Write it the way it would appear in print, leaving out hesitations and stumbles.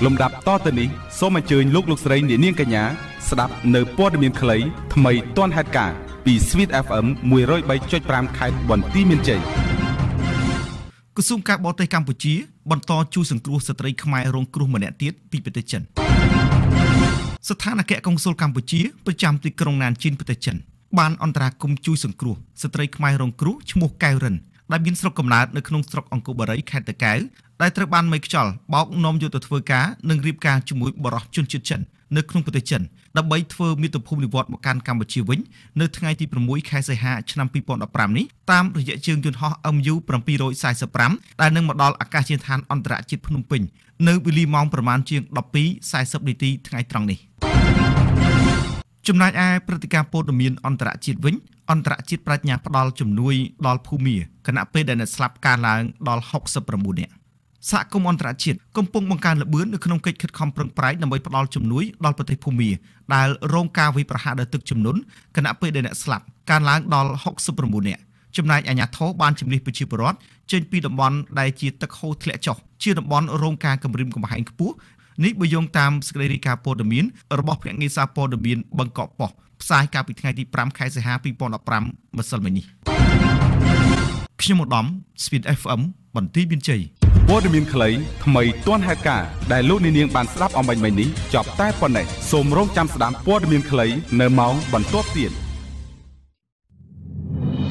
លំដាប់តទៅនេះសូមអញ្ជើញលោកស្រីនាងកញ្ញាស្ដាប់នៅព័ត៌មានខ្លីថ្មីទាន់ហេតុការណ៍ពី Sweet FM 103.5 ខេត្តបន្ទាយមានជ័យក្រសួងការបរទេសកម្ពុជាបន្តជួយសង្គ្រោះស្ត្រីខ្មែររងគ្រោះម្នាក់ទៀតពីប្រទេសចិនស្ថានអគ្គកុងស៊ុលកម្ពុជាប្រចាំទីក្រុងណានជីនប្រទេសចិនបានអន្តរាគមន៍ជួយសង្គ្រោះស្ត្រីខ្មែររងគ្រោះឈ្មោះកែវរិនដែលមានស្រុកកំណើតនៅក្នុងស្រុកអង្គរបូរីខេត្តតាកែវដែលត្រូវបានមេខ្យល់បោកនាំយកទៅធ្វើការនិងរៀបការជាមួយបរិសុទ្ធជនជាតិចិននៅក្នុងប្រទេសចិនដើម្បីធ្វើមាតុភូមិនិវត្តន៍មកកាន់កម្ពុជាវិញនៅថ្ងៃទី6ខែសីហាឆ្នាំ2015នេះតាមរយៈជើងយន្តហោះ MU 745ដែលនឹងមកដល់អាកាសយានដ្ឋានអន្តរជាតិភ្នំពេញនៅវេលាម៉ោងប្រមាណជាង 12:40 នាទីថ្ងៃត្រង់នេះចំណែកឯព្រឹត្តិការណ៍ព័ត៌មានអន្តរជាតិវិញអន្តរជាតិប្រាជ្ញាផ្ដល់ជំនួយដល់ភូមាគណៈពេលដែលអ្នកស្លាប់កើនឡើងដល់69នាក់សហគមន៍អន្តរជាតិកំពុងបង្កើនល្បឿននៅក្នុងកិច្ចខិតខំប្រឹងប្រែងដើម្បីផ្ដល់ជំនួយដល់ប្រទេសភូមាដែលរងការវាយប្រហារដោយទឹកជំនន់គណៈពេលដែលអ្នកស្លាប់កើនឡើងដល់69នាក់ចំណែកអាជ្ញាធរបានជំនះប្រជាពលរដ្ឋចេញពីតំបន់ដែលជាទឹកហូរធ្លាក់ចុះជាតំបន់រងការគំរាមកំហែងខ្ពស់នេះបើយោងតាមសេចក្តីរាយការណ៍ព័ត៌មានរបស់ភ្នាក់ងារសារព័ត៌មានបឹងកក់ប៉ុស្តិ៍ផ្សាយកាលពីថ្ងៃទី5ខែសីហា2015ម្សិលមិញនេះខ្ញុំឧត្តម Sweet FM បន្ទាយមានជ័យព័ត៌មានខ្លីថ្មីទាន់ហេតុការណ៍ដែលលោកនាងបានស្ដាប់អំបញ្ញមិញនេះចប់តែប៉ុណ្ណេះសូមរងចាំស្ដាប់ព័ត៌មានខ្លីនៅម៉ោងបន្ទាប់ទៀត